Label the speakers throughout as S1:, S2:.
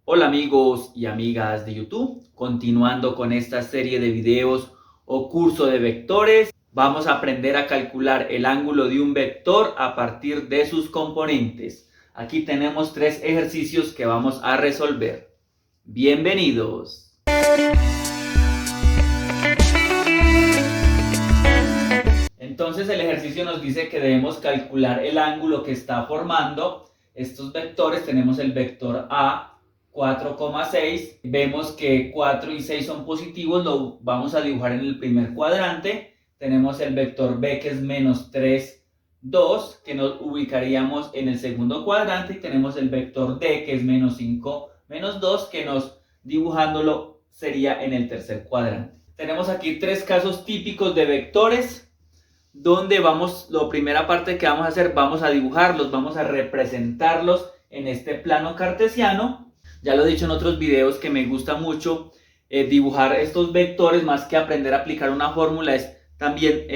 S1: Hola amigos y amigas de YouTube, continuando con esta serie de videos o curso de vectores, vamos a aprender a calcular el ángulo de un vector a partir de sus componentes. Aquí tenemos 3 ejercicios que vamos a resolver. Bienvenidos. Entonces el ejercicio nos dice que debemos calcular el ángulo que está formando estos vectores. Tenemos el vector A, 4,6, vemos que 4 y 6 son positivos, lo vamos a dibujar en el primer cuadrante. Tenemos el vector B que es menos 3, 2, que nos ubicaríamos en el segundo cuadrante, y tenemos el vector D que es menos 5, menos 2, que nos dibujándolo sería en el tercer cuadrante. Tenemos aquí 3 casos típicos de vectores, donde la primera parte que vamos a hacer, vamos a dibujarlos, vamos a representarlos en este plano cartesiano. Ya lo he dicho en otros videos que me gusta mucho dibujar estos vectores, más que aprender a aplicar una fórmula, es también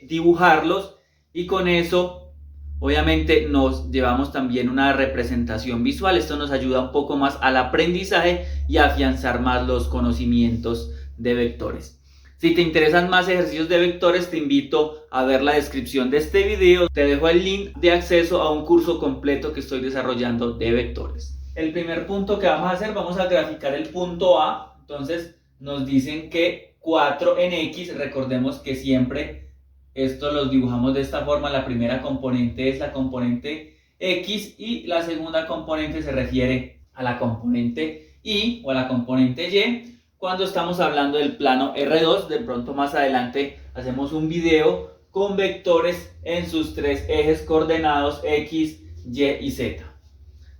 S1: dibujarlos, y con eso obviamente nos llevamos también una representación visual. Esto nos ayuda un poco más al aprendizaje y a afianzar más los conocimientos de vectores. Si te interesan más ejercicios de vectores, te invito a ver la descripción de este video. Te dejo el link de acceso a un curso completo que estoy desarrollando de vectores. El primer punto que vamos a hacer, vamos a graficar el punto A. Entonces nos dicen que 4 en X, recordemos que siempre esto los dibujamos de esta forma. La primera componente es la componente X y la segunda componente se refiere a la componente Y o a la componente Y. Cuando estamos hablando del plano R2, de pronto más adelante hacemos un video con vectores en sus 3 ejes coordenados X, Y y Z.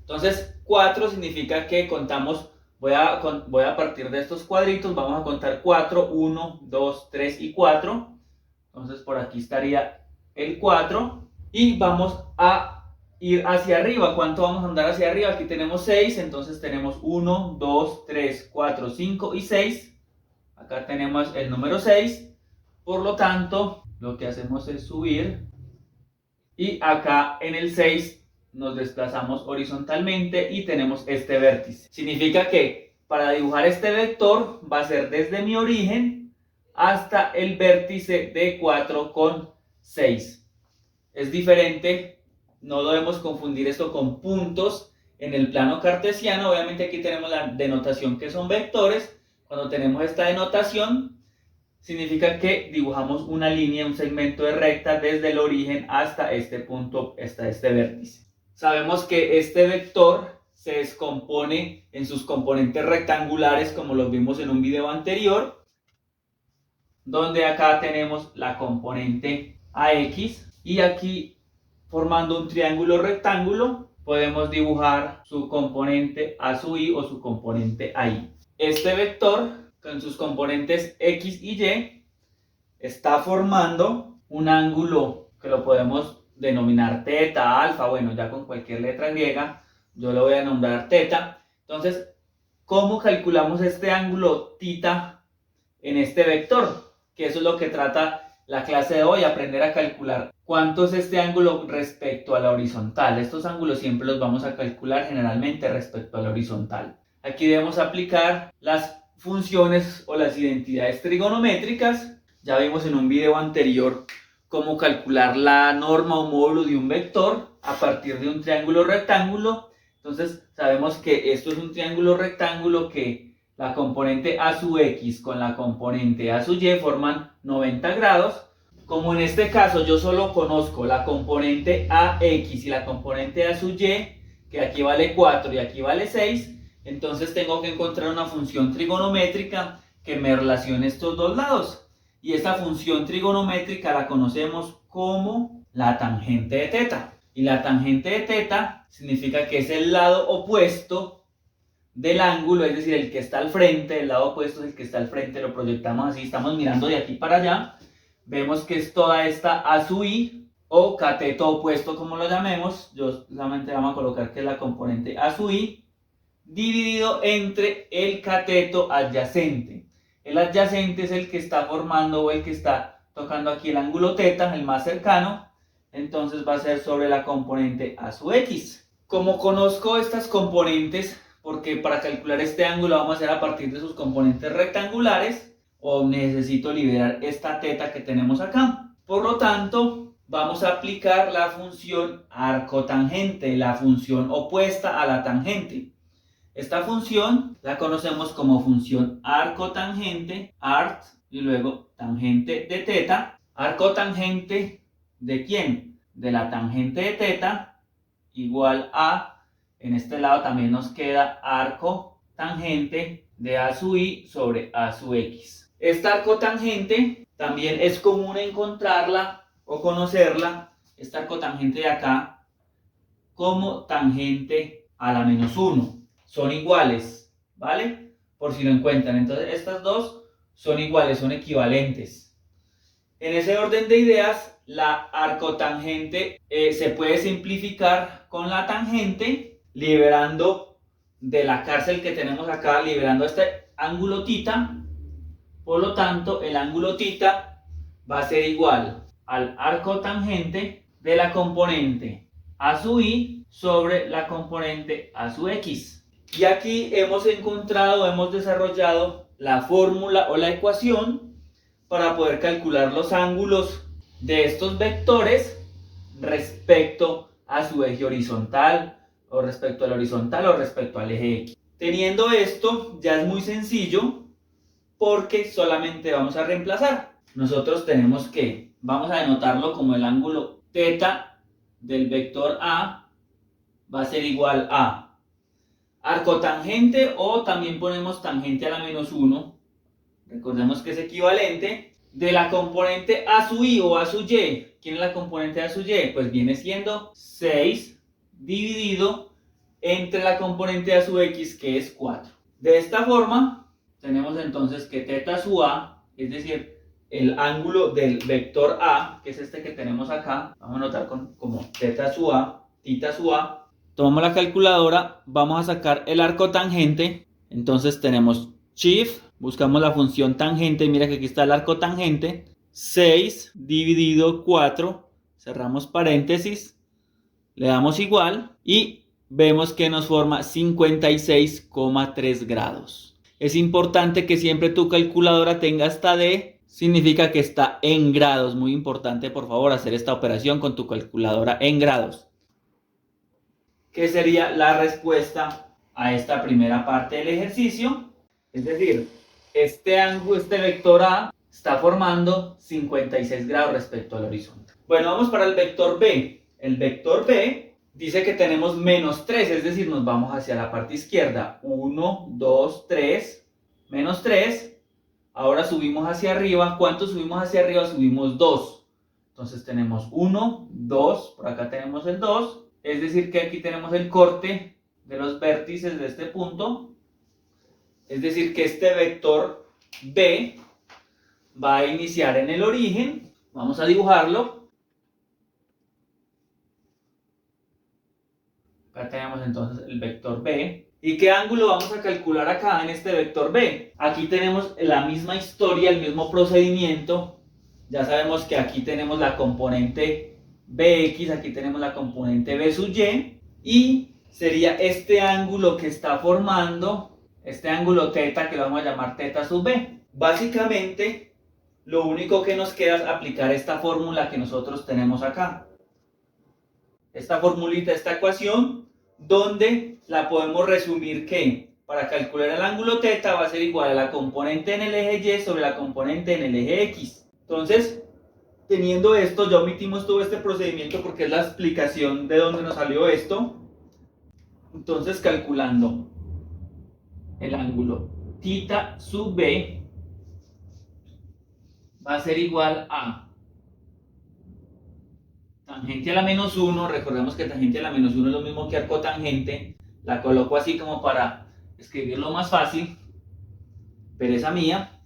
S1: Entonces 4 significa que contamos, voy a partir de estos cuadritos, vamos a contar 4, 1, 2, 3 y 4. Entonces por aquí estaría el 4 y vamos a ir hacia arriba. ¿Cuánto vamos a andar hacia arriba? Aquí tenemos 6, entonces tenemos 1, 2, 3, 4, 5 y 6. Acá tenemos el número 6, por lo tanto lo que hacemos es subir, y acá en el 6 nos desplazamos horizontalmente y tenemos este vértice. Significa que para dibujar este vector va a ser desde mi origen hasta el vértice de 4,6. Es diferente, no debemos confundir esto con puntos en el plano cartesiano. Obviamente aquí tenemos la denotación que son vectores. Cuando tenemos esta denotación, significa que dibujamos una línea, un segmento de recta desde el origen hasta este punto, hasta este vértice. Sabemos que este vector se descompone en sus componentes rectangulares, como los vimos en un video anterior, donde acá tenemos la componente AX, y aquí, formando un triángulo rectángulo, podemos dibujar su componente A sub I o su componente AI. Este vector, con sus componentes X y Y, está formando un ángulo que lo podemos denominar teta, alfa, bueno, ya con cualquier letra griega, yo lo voy a nombrar teta. Entonces, ¿cómo calculamos este ángulo tita en este vector? Que eso es lo que trata la clase de hoy, aprender a calcular cuánto es este ángulo respecto a la horizontal. Estos ángulos siempre los vamos a calcular generalmente respecto a la horizontal. Aquí debemos aplicar las funciones o las identidades trigonométricas. Ya vimos en un video anterior cómo calcular la norma o módulo de un vector a partir de un triángulo rectángulo. Entonces sabemos que esto es un triángulo rectángulo, que la componente A sub X con la componente A sub Y forman 90 grados. Como en este caso yo solo conozco la componente AX y la componente A sub Y, que aquí vale 4 y aquí vale 6, entonces tengo que encontrar una función trigonométrica que me relacione estos dos lados. Y esta función trigonométrica la conocemos como la tangente de teta. Y la tangente de teta significa que es el lado opuesto del ángulo, es decir, el que está al frente. El lado opuesto es el que está al frente, lo proyectamos así, estamos mirando de aquí para allá. Vemos que es toda esta A sub I o cateto opuesto, como lo llamemos. Yo solamente vamos a colocar que es la componente A sub I dividido entre el cateto adyacente. El adyacente es el que está formando o el que está tocando aquí el ángulo teta, el más cercano. Entonces va a ser sobre la componente A sub X. Como conozco estas componentes, porque para calcular este ángulo vamos a hacer a partir de sus componentes rectangulares, o necesito liberar esta teta que tenemos acá. Por lo tanto, vamos a aplicar la función arcotangente, la función opuesta a la tangente. Esta función la conocemos como función arcotangente, art, y luego tangente de teta. Arcotangente ¿de quién? De la tangente de teta igual a, en este lado también nos queda arcotangente de a su i sobre a su x. Esta arcotangente también es común encontrarla o conocerla, esta arcotangente de acá, como tangente a la menos 1. Son iguales, ¿vale? Por si lo encuentran. Entonces estas dos son iguales, son equivalentes. En ese orden de ideas, la arcotangente se puede simplificar con la tangente, liberando de la cárcel que tenemos acá, liberando este ángulo θ. Por lo tanto, el ángulo θ va a ser igual al arcotangente de la componente a su i sobre la componente a su x. Y aquí hemos desarrollado la fórmula o la ecuación para poder calcular los ángulos de estos vectores respecto a su eje horizontal, o respecto al horizontal, o respecto al eje X. Teniendo esto, ya es muy sencillo, porque solamente vamos a reemplazar. Nosotros vamos a denotarlo como el ángulo θ del vector A va a ser igual a arcotangente, o también ponemos tangente a la menos 1, recordemos que es equivalente, de la componente a su i o a su y. ¿Quién es la componente a su y? Pues viene siendo 6 dividido entre la componente a su x, que es 4. De esta forma, tenemos entonces que θ sub a, es decir, el ángulo del vector A, que es este que tenemos acá, vamos a anotar como θ sub a. Tomamos la calculadora, vamos a sacar el arcotangente. Entonces tenemos shift, buscamos la función tangente, mira que aquí está el arcotangente, 6 dividido 4, cerramos paréntesis, le damos igual y vemos que nos forma 56,3 grados. Es importante que siempre tu calculadora tenga esta D, significa que está en grados. Muy importante, por favor, hacer esta operación con tu calculadora en grados. ¿Qué sería la respuesta a esta primera parte del ejercicio? Es decir, este vector A está formando 56 grados respecto al horizonte. Bueno, vamos para el vector B. El vector B dice que tenemos menos 3, es decir, nos vamos hacia la parte izquierda. 1, 2, 3, menos 3. Ahora subimos hacia arriba. ¿Cuánto subimos hacia arriba? Subimos 2. Entonces tenemos 1, 2, por acá tenemos el 2. Es decir que aquí tenemos el corte de los vértices de este punto. Es decir que este vector B va a iniciar en el origen. Vamos a dibujarlo. Acá tenemos entonces el vector B. ¿Y qué ángulo vamos a calcular acá en este vector B? Aquí tenemos la misma historia, el mismo procedimiento. Ya sabemos que aquí tenemos la componente Bx, aquí tenemos la componente B sub y sería este ángulo que está formando, este ángulo θ, que lo vamos a llamar θ sub b. Básicamente, lo único que nos queda es aplicar esta fórmula que nosotros tenemos acá. Esta formulita, esta ecuación, donde la podemos resumir que para calcular el ángulo θ va a ser igual a la componente en el eje Y sobre la componente en el eje X. Entonces, teniendo esto, ya omitimos todo este procedimiento porque es la explicación de dónde nos salió esto. Entonces, calculando el ángulo θ sub b va a ser igual a tangente a la menos 1. Recordemos que tangente a la menos 1 es lo mismo que arcotangente. La coloco así como para escribirlo más fácil. Pereza mía.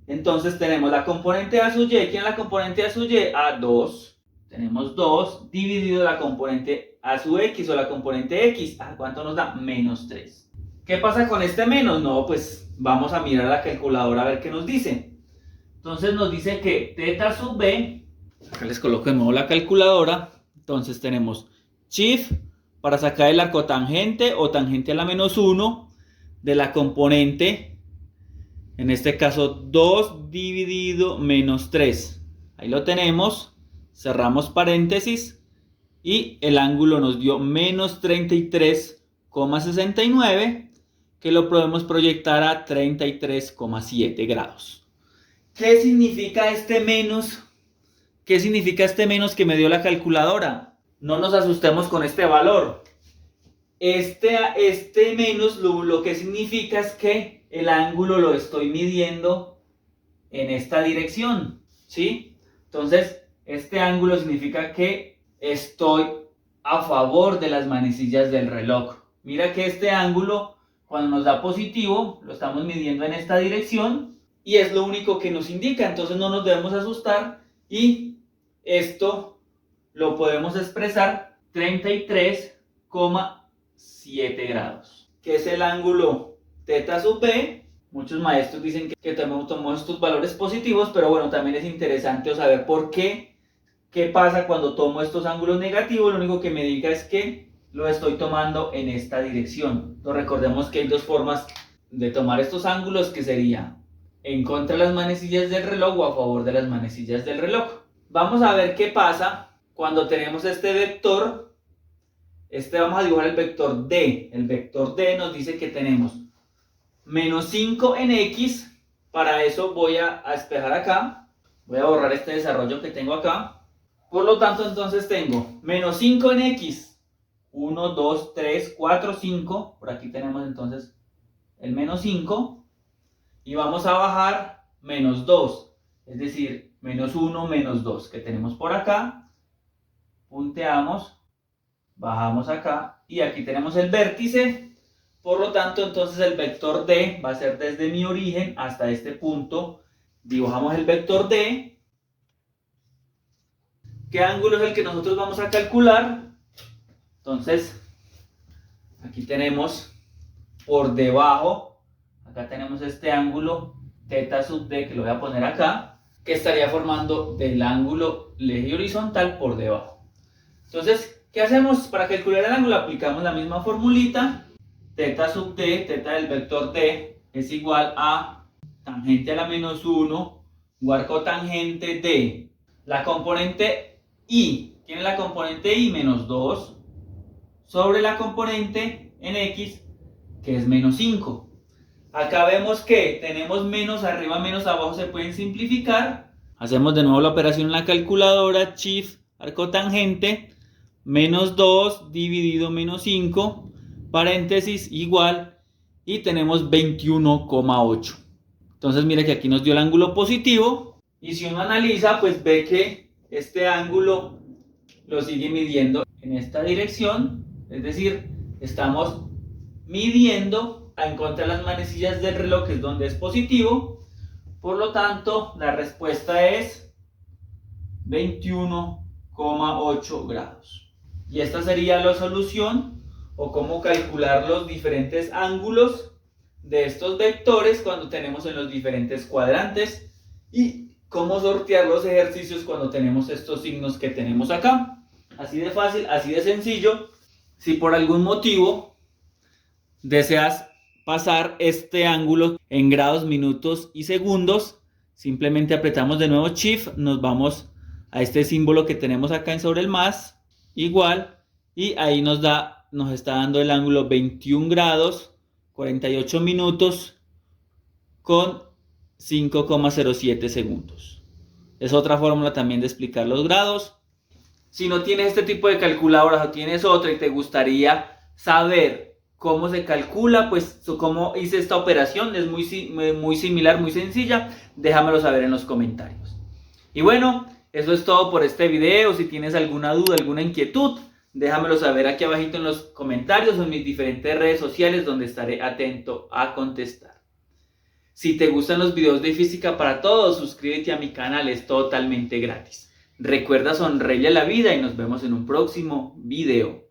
S1: Entonces tenemos la componente a sub y. ¿Quién es la componente a sub y? A 2. Tenemos 2 dividido la componente a sub x o la componente x. ¿A cuánto nos da? Menos 3. ¿Qué pasa con este menos? No, pues vamos a mirar la calculadora a ver qué nos dice. Entonces nos dice que θ sub b, acá les coloco de nuevo la calculadora. Entonces tenemos shift para sacar el arcotangente o tangente a la menos 1 de la componente, en este caso 2 dividido menos 3. Ahí lo tenemos, cerramos paréntesis y el ángulo nos dio menos 33,69, que lo podemos proyectar a 33,7 grados. ¿Qué significa este menos? ¿Qué significa este menos que me dio la calculadora? No nos asustemos con este valor. Este menos lo que significa es que el ángulo lo estoy midiendo en esta dirección, ¿sí? Entonces, este ángulo significa que estoy a favor de las manecillas del reloj. Mira que este ángulo, cuando nos da positivo, lo estamos midiendo en esta dirección y es lo único que nos indica. Entonces no nos debemos asustar y esto lo podemos expresar 33,7 grados, que es el ángulo θ sub b. Muchos maestros dicen que tomemos estos valores positivos, pero bueno, también es interesante saber por qué. ¿Qué pasa cuando tomo estos ángulos negativos? Lo único que me diga es que lo estoy tomando en esta dirección. Entonces recordemos que hay dos formas de tomar estos ángulos, que sería en contra de las manecillas del reloj o a favor de las manecillas del reloj. Vamos a ver qué pasa cuando tenemos este vector. Vamos a dibujar el vector D. El vector D nos dice que tenemos menos 5 en X. Para eso voy a despejar acá. Voy a borrar este desarrollo que tengo acá. Por lo tanto, entonces tengo menos 5 en X. 1, 2, 3, 4, 5. Por aquí tenemos entonces el menos 5. Y vamos a bajar menos 2. Es decir, menos 1, menos 2 que tenemos por acá. Punteamos. Bajamos acá. Y aquí tenemos el vértice. Por lo tanto, entonces el vector D va a ser desde mi origen hasta este punto. Dibujamos el vector D. ¿Qué ángulo es el que nosotros vamos a calcular? Entonces, aquí tenemos por debajo, acá tenemos este ángulo θ sub d, que lo voy a poner acá, que estaría formando del ángulo eje horizontal por debajo. Entonces, ¿qué hacemos para calcular el ángulo? Aplicamos la misma formulita. θ sub d, θ del vector d, es igual a tangente a la menos 1 o arcotangente de la componente I. Tiene la componente I menos 2 sobre la componente en X, que es menos 5. Acá vemos que tenemos menos arriba, menos abajo, se pueden simplificar. Hacemos de nuevo la operación en la calculadora. Shift arcotangente menos 2 dividido menos 5, paréntesis, igual, y tenemos 21,8. Entonces mira que aquí nos dio el ángulo positivo, y si uno analiza, pues ve que este ángulo lo sigue midiendo en esta dirección. Es decir, estamos midiendo en contra de las manecillas del reloj, que es donde es positivo. Por lo tanto, la respuesta es 21,8 grados. Y esta sería la solución, o cómo calcular los diferentes ángulos de estos vectores cuando tenemos en los diferentes cuadrantes, y cómo sortear los ejercicios cuando tenemos estos signos que tenemos acá. Así de fácil, así de sencillo. Si por algún motivo deseas pasar este ángulo en grados, minutos y segundos, simplemente apretamos de nuevo Shift, nos vamos a este símbolo que tenemos acá en sobre el más, igual, y ahí nos está dando el ángulo 21 grados, 48 minutos con 5,07 segundos. Es otra fórmula también de explicar los grados. Si no tienes este tipo de calculadoras o tienes otra y te gustaría saber cómo se calcula, pues cómo hice esta operación, es muy similar, muy sencilla, déjamelo saber en los comentarios. Y bueno, eso es todo por este video. Si tienes alguna duda, alguna inquietud, déjamelo saber aquí abajito en los comentarios o en mis diferentes redes sociales, donde estaré atento a contestar. Si te gustan los videos de física para todos, suscríbete a mi canal, es totalmente gratis. Recuerda sonreírle a la vida y nos vemos en un próximo video.